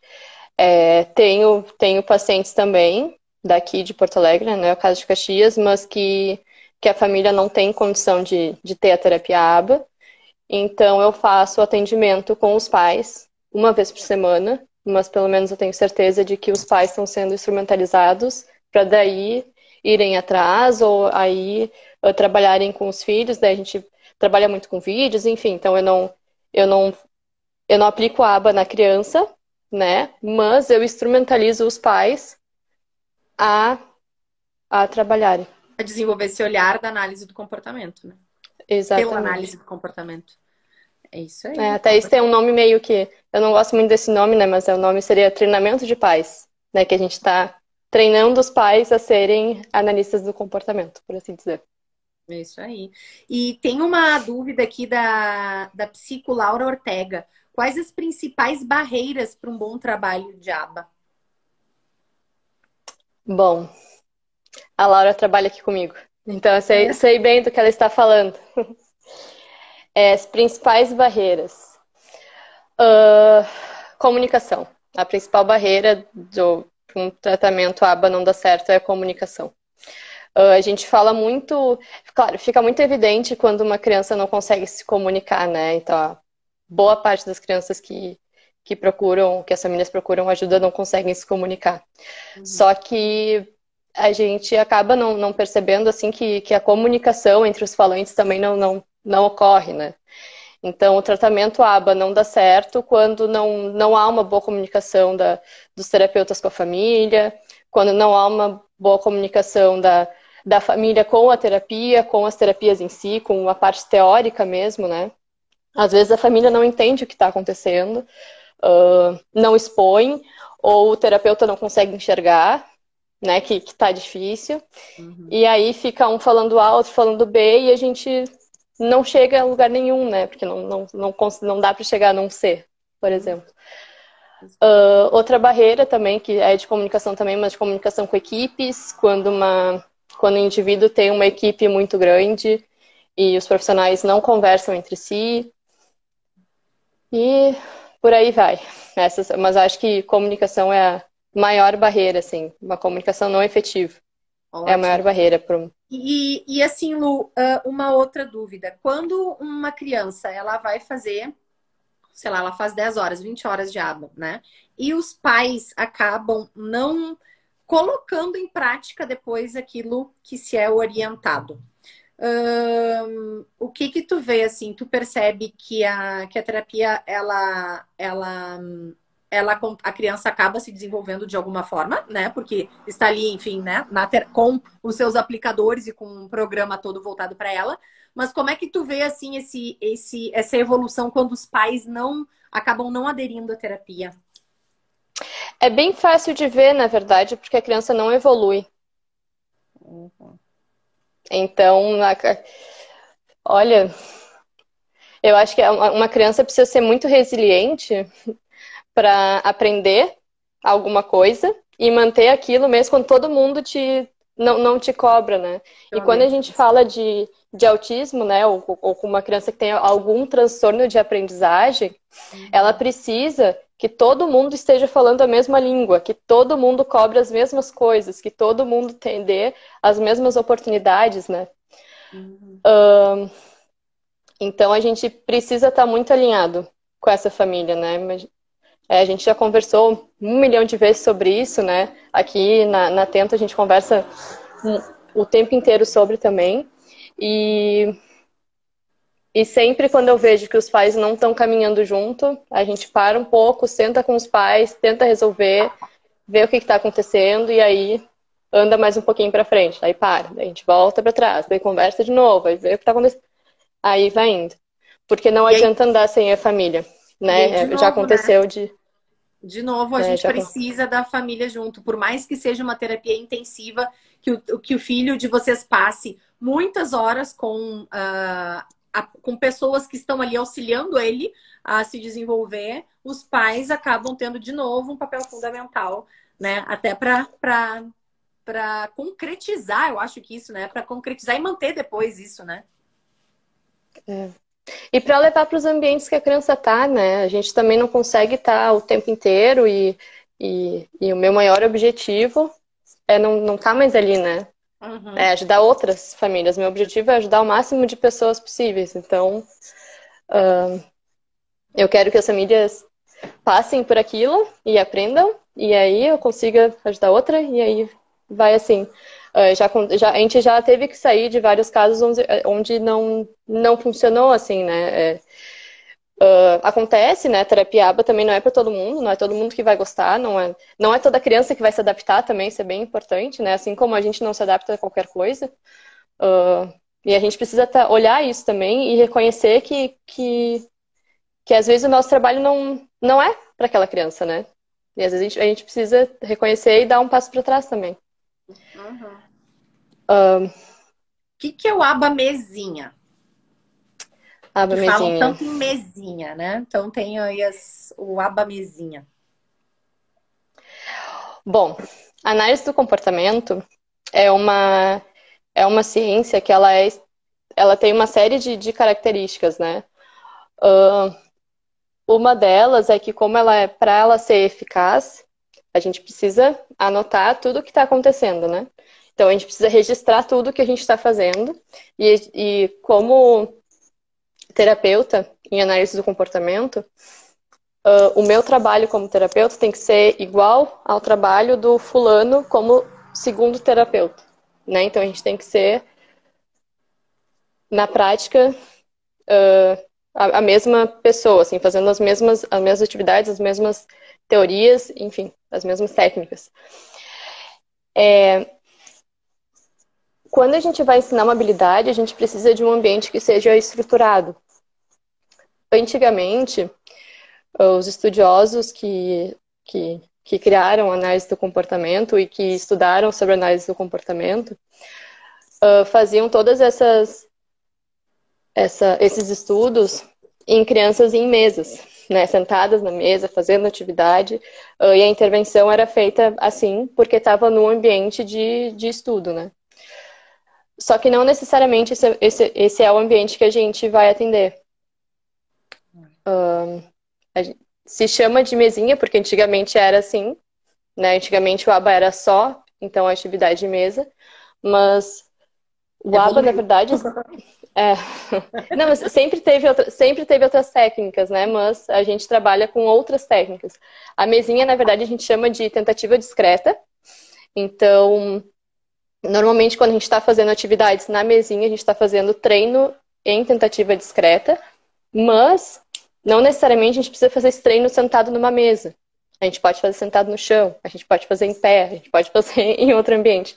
tenho pacientes também daqui de Porto Alegre, né, o caso de Caxias, mas que a família não tem condição de ter a terapia ABA. Então, eu faço atendimento com os pais uma vez por semana, mas pelo menos eu tenho certeza de que os pais estão sendo instrumentalizados para daí irem atrás ou aí trabalharem com os filhos. Daí a gente trabalha muito com vídeos, enfim. Então, eu não, eu não aplico a aba na criança, né? Mas eu instrumentalizo os pais a, a trabalharem. A desenvolver esse olhar da análise do comportamento, né? Pela análise Exatamente. do comportamento. É isso É, aí. até isso tem um nome meio que. Eu não gosto muito desse nome, né? Mas o nome seria treinamento de pais, né? Que a gente está treinando os pais a serem analistas do comportamento, por assim dizer. É isso aí. E tem uma dúvida aqui da psico Laura Ortega. Quais as principais barreiras para um bom trabalho de aba? Bom, a Laura trabalha aqui comigo, então eu É. sei bem do que ela está falando. As principais barreiras. Comunicação. A principal barreira para um tratamento ABA não dar certo é a comunicação. A gente fala muito, claro, fica muito evidente quando uma criança não consegue se comunicar, né? Então, a boa parte das crianças que as famílias procuram ajuda, não conseguem se comunicar. Uhum. Só que a gente acaba não percebendo, assim, que a comunicação entre os falantes também não ocorre, né? Então, o tratamento ABA não dá certo quando não há uma boa comunicação dos terapeutas com a família, quando não há uma boa comunicação da família com a terapia, com as terapias em si, com a parte teórica mesmo, né? Às vezes a família não entende o que está acontecendo, não expõe, ou o terapeuta não consegue enxergar, né, que está difícil. Uhum. E aí fica um falando A, outro falando B, e a gente não chega a lugar nenhum, né? Porque não dá para chegar num C, por Uhum. exemplo. Outra barreira também, que é de comunicação também, mas de comunicação com equipes, quando o indivíduo tem uma equipe muito grande e os profissionais não conversam entre si. E por aí vai. Mas acho que comunicação é a maior barreira, assim. Uma comunicação não efetiva é a maior Ótimo. barreira para. E assim, Lu, uma outra dúvida. Quando uma criança ela vai fazer, sei lá, ela faz 10 horas, 20 horas de aba, né? E os pais acabam não colocando em prática depois aquilo que se é orientado. O que que tu vê, assim, tu percebe que a terapia, a criança acaba se desenvolvendo de alguma forma, né? Porque está ali, enfim, né? Com os seus aplicadores e com um programa todo voltado para ela. Mas como é que tu vê, assim, essa evolução quando os pais acabam não aderindo à terapia? É bem fácil de ver, na verdade, porque a criança não evolui. Uhum. Então, olha, eu acho que uma criança precisa ser muito resiliente para aprender alguma coisa e manter aquilo mesmo quando todo mundo não te cobra, né? Pelo E quando a ambiente. gente fala de autismo, né, ou com uma criança que tem algum transtorno de aprendizagem, ela Uhum. precisa que todo mundo esteja falando a mesma língua, que todo mundo cobre as mesmas coisas, que todo mundo dê as mesmas oportunidades, né? Uhum. Então a gente precisa estar muito alinhado com essa família, né? A gente já conversou 1 milhão de vezes sobre isso, né? Aqui na Tento a gente conversa o tempo inteiro sobre também. E, e sempre quando eu vejo que os pais não estão caminhando junto, a gente para um pouco, senta com os pais, tenta resolver, vê o que está acontecendo e aí anda mais um pouquinho para frente. Aí para, daí a gente volta para trás, daí conversa de novo, aí vê o que está acontecendo. Aí vai indo. Porque não E aí, adianta andar sem a família, de né? Já novo, né? aconteceu de. De novo, a É, gente já, precisa da família junto. Por mais que seja uma terapia intensiva, que o filho de vocês passe muitas horas com pessoas que estão ali auxiliando ele a se desenvolver, os pais acabam tendo de novo um papel fundamental, né? Até para concretizar, eu acho que isso, né? Para concretizar e manter depois isso, né? é. E para levar para os ambientes que a criança tá, né? A gente também não consegue estar o tempo inteiro e o meu maior objetivo é não estar mais ali, né? É Uhum. ajudar outras famílias. Meu objetivo é ajudar o máximo de pessoas possíveis. Então, eu quero que as famílias passem por aquilo e aprendam, e aí eu consiga ajudar outra, e aí vai assim. A gente já teve que sair de vários casos onde não funcionou assim, né? Acontece, né? Terapia ABA também não é para todo mundo, não é todo mundo que vai gostar, não é toda criança que vai se adaptar também, isso é bem importante, né? Assim como a gente não se adapta a qualquer coisa. E a gente precisa olhar isso também e reconhecer que às vezes o nosso trabalho não é para aquela criança, né? E às vezes a gente precisa reconhecer e dar um passo para trás também. Uhum. O que é o aba mesinha? Aba Que falam mesinha. tanto em mesinha, né? Então tem aí o aba mesinha. Bom, a análise do comportamento é uma ciência que ela tem uma série de características, né? Uma delas é que como para ela ser eficaz, a gente precisa anotar tudo o que está acontecendo, né? Então a gente precisa registrar tudo que a gente está fazendo e como terapeuta em análise do comportamento, o meu trabalho como terapeuta tem que ser igual ao trabalho do fulano como segundo terapeuta, né? Então a gente tem que ser, na prática, a mesma pessoa, assim, fazendo as mesmas atividades, as mesmas teorias, enfim, as mesmas técnicas. Quando a gente vai ensinar uma habilidade, a gente precisa de um ambiente que seja estruturado. Antigamente, os estudiosos que criaram a análise do comportamento e que estudaram sobre a análise do comportamento faziam todas esses estudos em crianças em mesas, né, sentadas na mesa, fazendo atividade, e a intervenção era feita assim, porque estava no ambiente de estudo, né? Só que não necessariamente esse é o ambiente que a gente vai atender. se chama de mesinha, porque antigamente era assim, né? Antigamente o aba era só, então, a atividade de mesa, mas o aba, na Evoluiu. verdade, é... Não, mas sempre teve outras técnicas, né? Mas a gente trabalha com outras técnicas. A mesinha, na verdade, a gente chama de tentativa discreta. Então, normalmente, quando a gente está fazendo atividades na mesinha, a gente está fazendo treino em tentativa discreta, mas não necessariamente a gente precisa fazer esse treino sentado numa mesa. A gente pode fazer sentado no chão, a gente pode fazer em pé, a gente pode fazer em outro ambiente.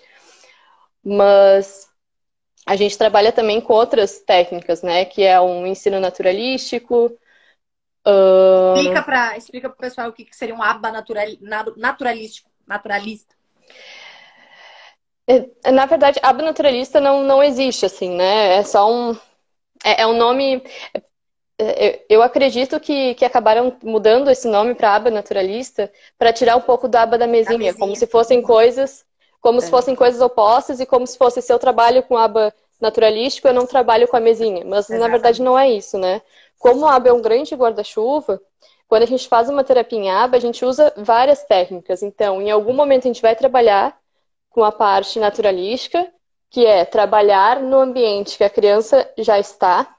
Mas a gente trabalha também com outras técnicas, né? Que é um ensino naturalístico. Explica para o pessoal o que seria um aba naturalista. Na verdade, aba naturalista não existe, assim, né? É só um... É um nome... Eu acredito que acabaram mudando esse nome para aba naturalista para tirar um pouco da aba da mesinha, como se fossem coisas, opostas e como se fosse se eu trabalho com aba naturalístico, eu não trabalho com a mesinha. Mas na verdade não é isso, né? Como a aba é um grande guarda-chuva, quando a gente faz uma terapia em aba, a gente usa várias técnicas. Então, em algum momento a gente vai trabalhar com a parte naturalística, que é trabalhar no ambiente que a criança já está,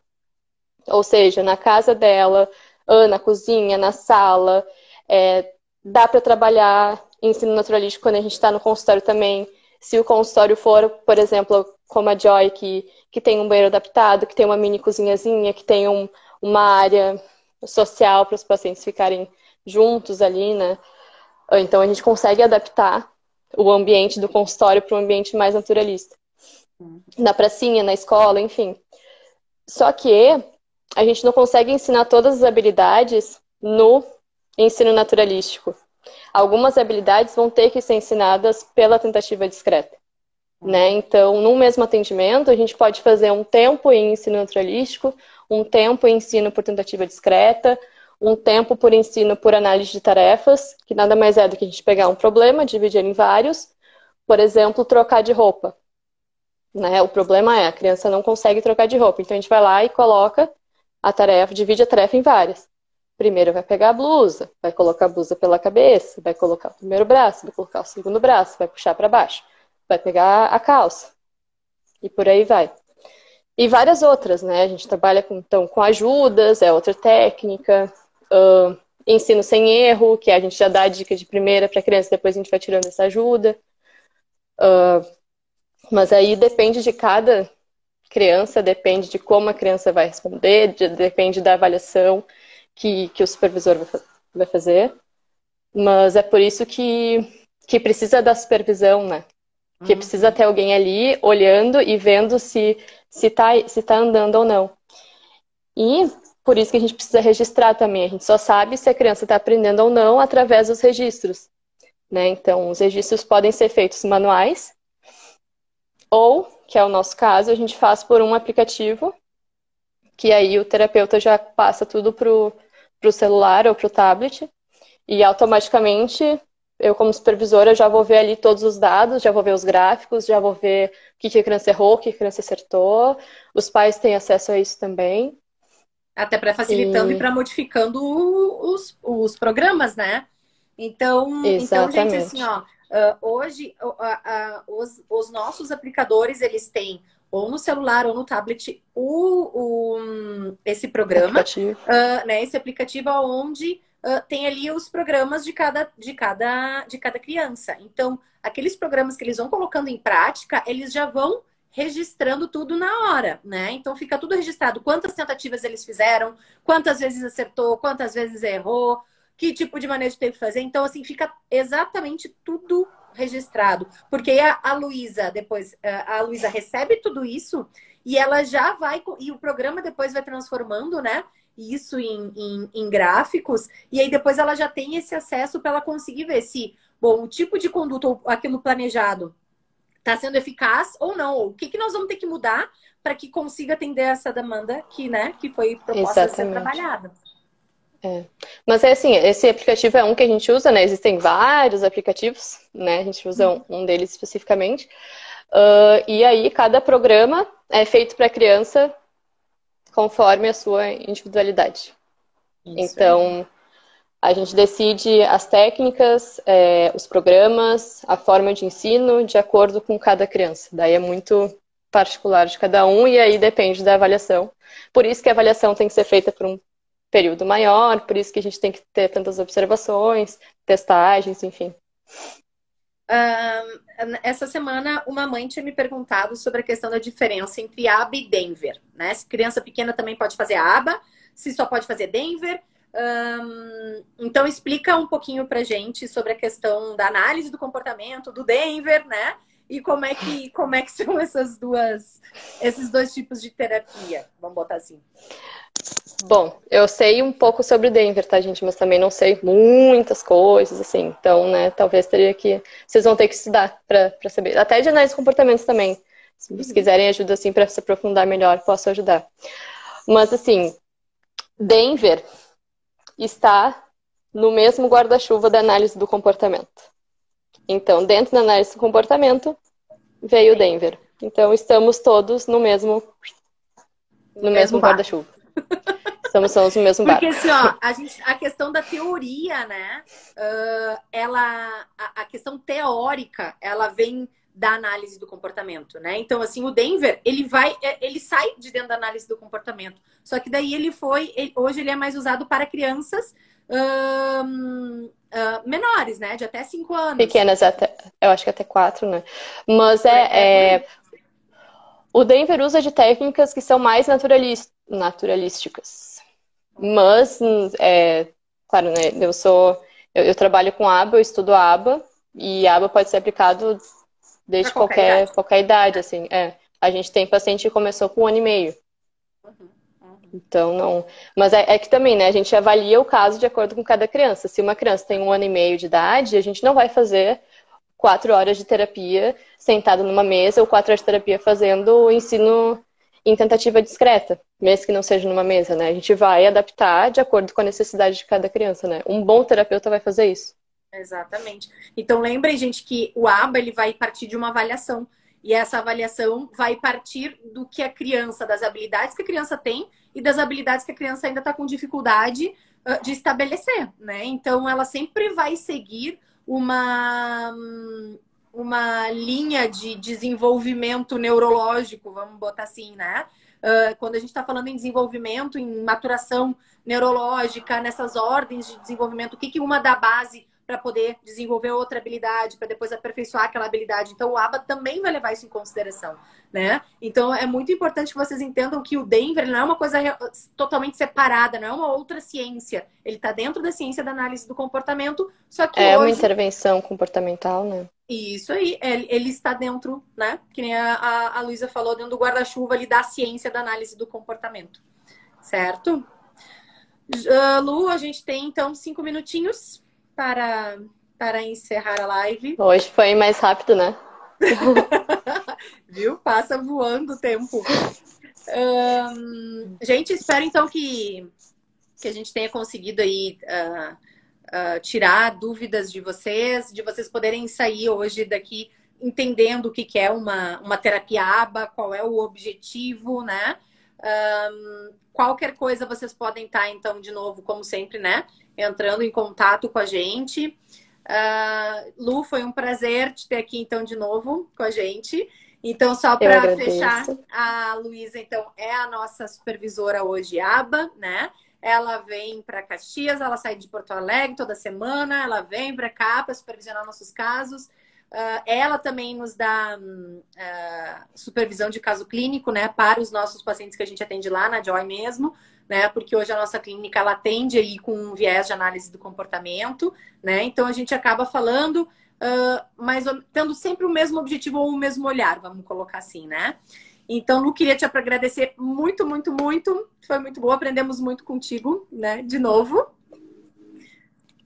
ou seja, na casa dela, na cozinha, na sala. Dá para trabalhar ensino naturalístico quando a gente está no consultório também. Se o consultório for, por exemplo, como a Joy, que tem um banheiro adaptado, que tem uma mini cozinhazinha, que tem uma área social para os pacientes ficarem juntos ali, né? Então a gente consegue adaptar o ambiente do consultório para um ambiente mais naturalista. Na pracinha, na escola, enfim. Só que a gente não consegue ensinar todas as habilidades no ensino naturalístico. Algumas habilidades vão ter que ser ensinadas pela tentativa discreta, né? Então, no mesmo atendimento, a gente pode fazer um tempo em ensino naturalístico, um tempo em ensino por tentativa discreta, um tempo por ensino por análise de tarefas, que nada mais é do que a gente pegar um problema, dividir ele em vários. Por exemplo, trocar de roupa, né? O problema é a criança não consegue trocar de roupa, então a gente vai lá e coloca a tarefa, divide a tarefa em várias. Primeiro vai pegar a blusa, vai colocar a blusa pela cabeça, vai colocar o primeiro braço, vai colocar o segundo braço, vai puxar para baixo, vai pegar a calça e por aí vai. E várias outras, né? A gente trabalha com ajudas, é outra técnica, ensino sem erro, que a gente já dá a dica de primeira para a criança, depois a gente vai tirando essa ajuda. Mas aí depende de cada criança, depende de como a criança vai responder, depende da avaliação que o supervisor vai fazer. Mas é por isso que precisa da supervisão, né? Que precisa ter alguém ali olhando e vendo se tá andando ou não. E por isso que a gente precisa registrar também. A gente só sabe se a criança está aprendendo ou não através dos registros, né? Então, os registros podem ser feitos manuais ou, que é o nosso caso, a gente faz por um aplicativo, que aí o terapeuta já passa tudo pro celular ou pro tablet, e automaticamente, eu como supervisora já vou ver ali todos os dados, já vou ver os gráficos, já vou ver o que a criança errou, o que a criança acertou. Os pais têm acesso a isso também. Até para facilitando e para modificando os programas, né? Então, gente, assim, ó, hoje os nossos aplicadores, eles têm ou no celular ou no tablet esse programa, né? Esse aplicativo onde tem ali os programas de cada criança. Então, aqueles programas que eles vão colocando em prática, eles já vão registrando tudo na hora, né? Então fica tudo registrado. Quantas tentativas eles fizeram, quantas vezes acertou, quantas vezes errou, que tipo de manejo teve que fazer. Então, assim, fica exatamente tudo registrado. Porque a Luísa, depois, a Luísa recebe tudo isso e ela já vai, e o programa depois vai transformando, né? Isso em gráficos, e aí depois ela já tem esse acesso para ela conseguir ver se, bom, o tipo de conduta ou aquilo planejado está sendo eficaz ou não. Ou o que nós vamos ter que mudar para que consiga atender essa demanda que foi proposta a ser trabalhada. Mas é assim, esse aplicativo é um que a gente usa, né? Existem vários aplicativos, né? A gente usa um deles especificamente. E aí, cada programa é feito para a criança conforme a sua individualidade. Então, A gente decide as técnicas, os programas, a forma de ensino, de acordo com cada criança. Daí é muito particular de cada um e aí depende da avaliação. Por isso que a avaliação tem que ser feita por um período maior, por isso que a gente tem que ter tantas observações, testagens, enfim. Essa semana, uma mãe tinha me perguntado sobre a questão da diferença entre aba e Denver, né? Se criança pequena também pode fazer aba, se só pode fazer Denver. Então, explica um pouquinho pra gente sobre a questão da análise do comportamento do Denver, né? E como é que são esses dois tipos de terapia, vamos botar assim. Bom, eu sei um pouco sobre o Denver, tá, gente? Mas também não sei muitas coisas, assim. Então, né, talvez teria que... Vocês vão ter que estudar pra saber. Até de análise de comportamentos também. Se vocês quiserem ajuda, assim, pra se aprofundar melhor, posso ajudar. Mas, assim, Denver está no mesmo guarda-chuva da análise do comportamento. Então, dentro da análise do comportamento, veio o Denver. Então, estamos todos no mesmo guarda-chuva. Estamos no mesmo barco. Porque assim, ó, a questão da teoria, né? A questão teórica, ela vem da análise do comportamento, né? Então, assim, o Denver, ele sai de dentro da análise do comportamento. Só que daí hoje ele é mais usado para crianças menores, né? De até 5 anos. Pequenas, eu acho que até 4, né? Mas o Denver usa de técnicas que são mais naturalísticas. Mas, claro, né? Eu trabalho com aba, eu estudo aba, e aba pode ser aplicado desde qualquer idade, assim. A gente tem paciente que começou com 1 ano e meio. Então, não... Mas é que também, né? A gente avalia o caso de acordo com cada criança. Se uma criança tem 1 ano e meio de idade, a gente não vai fazer 4 horas de terapia sentado numa mesa ou 4 horas de terapia fazendo o ensino em tentativa discreta, mesmo que não seja numa mesa, né? A gente vai adaptar de acordo com a necessidade de cada criança, né? Um bom terapeuta vai fazer isso. Exatamente. Então, lembrem, gente, que o ABA, ele vai partir de uma avaliação. E essa avaliação vai partir do que a criança, das habilidades que a criança tem e das habilidades que a criança ainda está com dificuldade de estabelecer, né? Então, ela sempre vai seguir uma linha de desenvolvimento neurológico, vamos botar assim, né? Quando a gente está falando em desenvolvimento, em maturação neurológica, nessas ordens de desenvolvimento, o que uma dá base para poder desenvolver outra habilidade, para depois aperfeiçoar aquela habilidade. Então, o ABA também vai levar isso em consideração, né? Então, é muito importante que vocês entendam que o Denver não é uma coisa totalmente separada, não é uma outra ciência. Ele está dentro da ciência da análise do comportamento, só que hoje... uma intervenção comportamental, né? Isso aí, ele está dentro, né? Que nem a Luísa falou, dentro do guarda-chuva ali da ciência da análise do comportamento. Certo? Lu, a gente tem então 5 minutinhos para encerrar a live. Hoje foi mais rápido, né? Viu? Passa voando o tempo. Gente, espero então que a gente tenha conseguido aí tirar dúvidas de vocês poderem sair hoje daqui entendendo o que é uma terapia ABA, qual é o objetivo, né? Qualquer coisa vocês podem estar, então, de novo, como sempre, né? Entrando em contato com a gente. Lu, foi um prazer te ter aqui, então, de novo com a gente. Então, só para fechar, a Luísa, então, é a nossa supervisora hoje, ABA, né? Ela vem para Caxias, ela sai de Porto Alegre toda semana, ela vem para cá para supervisionar nossos casos. Ela também nos dá supervisão de caso clínico, né, para os nossos pacientes que a gente atende lá na Joy mesmo, né, porque hoje a nossa clínica ela atende aí com um viés de análise do comportamento, né, então a gente acaba falando, mas tendo sempre o mesmo objetivo ou o mesmo olhar, vamos colocar assim, né. Então, Lu, queria te agradecer muito, muito, muito. Foi muito bom, aprendemos muito contigo, né? De novo.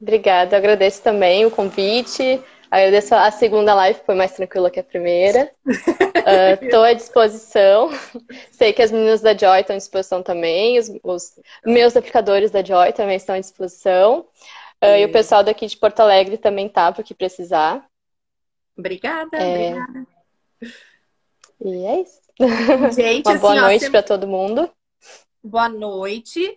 Obrigada, agradeço também o convite. Agradeço a segunda live, foi mais tranquila que a primeira. Estou à disposição. Sei que as meninas da Joy estão à disposição também. Os meus aplicadores da Joy também estão à disposição. E o pessoal daqui de Porto Alegre também tá, para o que precisar. Obrigada, obrigada. E é isso. Gente, uma boa noite para todo mundo. Boa noite.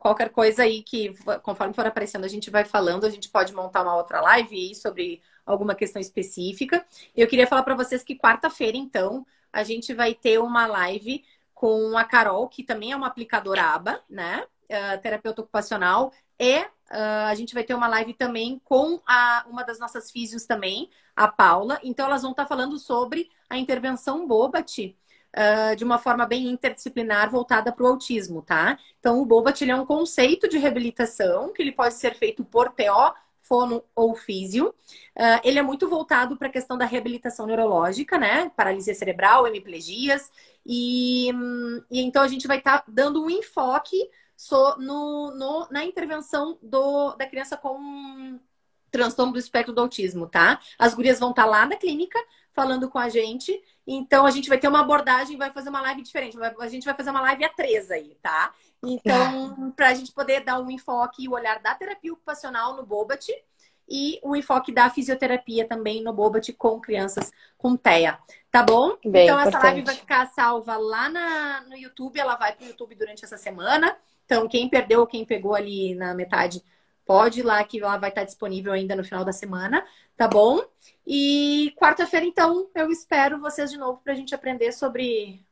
Qualquer coisa aí que, conforme for aparecendo, a gente vai falando, a gente pode montar uma outra live aí sobre alguma questão específica. Eu queria falar para vocês que quarta-feira, então, a gente vai ter uma live com a Carol, que também é uma aplicadora ABA, né? Terapeuta ocupacional. E a gente vai ter uma live também com uma das nossas físios também, a Paula. Então, elas vão estar falando sobre a intervenção Bobat, de uma forma bem interdisciplinar voltada para o autismo, tá? Então, o Bobat, ele é um conceito de reabilitação que ele pode ser feito por TO, fono ou físio. Ele é muito voltado para a questão da reabilitação neurológica, né? Paralisia cerebral, hemiplegias. E então a gente vai estar dando um enfoque na intervenção da criança com transtorno do espectro do autismo, tá? As gurias vão estar lá na clínica falando com a gente. Então, a gente vai ter uma abordagem, vai fazer uma live diferente. A gente vai fazer uma live a três aí, tá? Então, para a gente poder dar um enfoque e o olhar da terapia ocupacional no Bobat e o enfoque da fisioterapia também no Bobat com crianças com TEA. Tá bom? Bem então, importante. Essa live vai ficar salva lá no YouTube. Ela vai pro YouTube durante essa semana. Então, quem perdeu ou quem pegou ali na metade, pode ir lá, que ela vai estar disponível ainda no final da semana, tá bom? E quarta-feira, então, eu espero vocês de novo para a gente aprender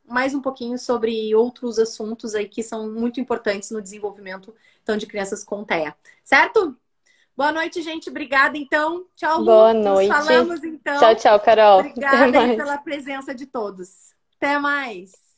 mais um pouquinho sobre outros assuntos aí que são muito importantes no desenvolvimento, então, de crianças com TEA. Certo? Boa noite, gente. Obrigada, então. Tchau, Lu. Boa noite. Nos falamos, então. Tchau, tchau, Carol. Obrigada aí pela presença de todos. Até mais.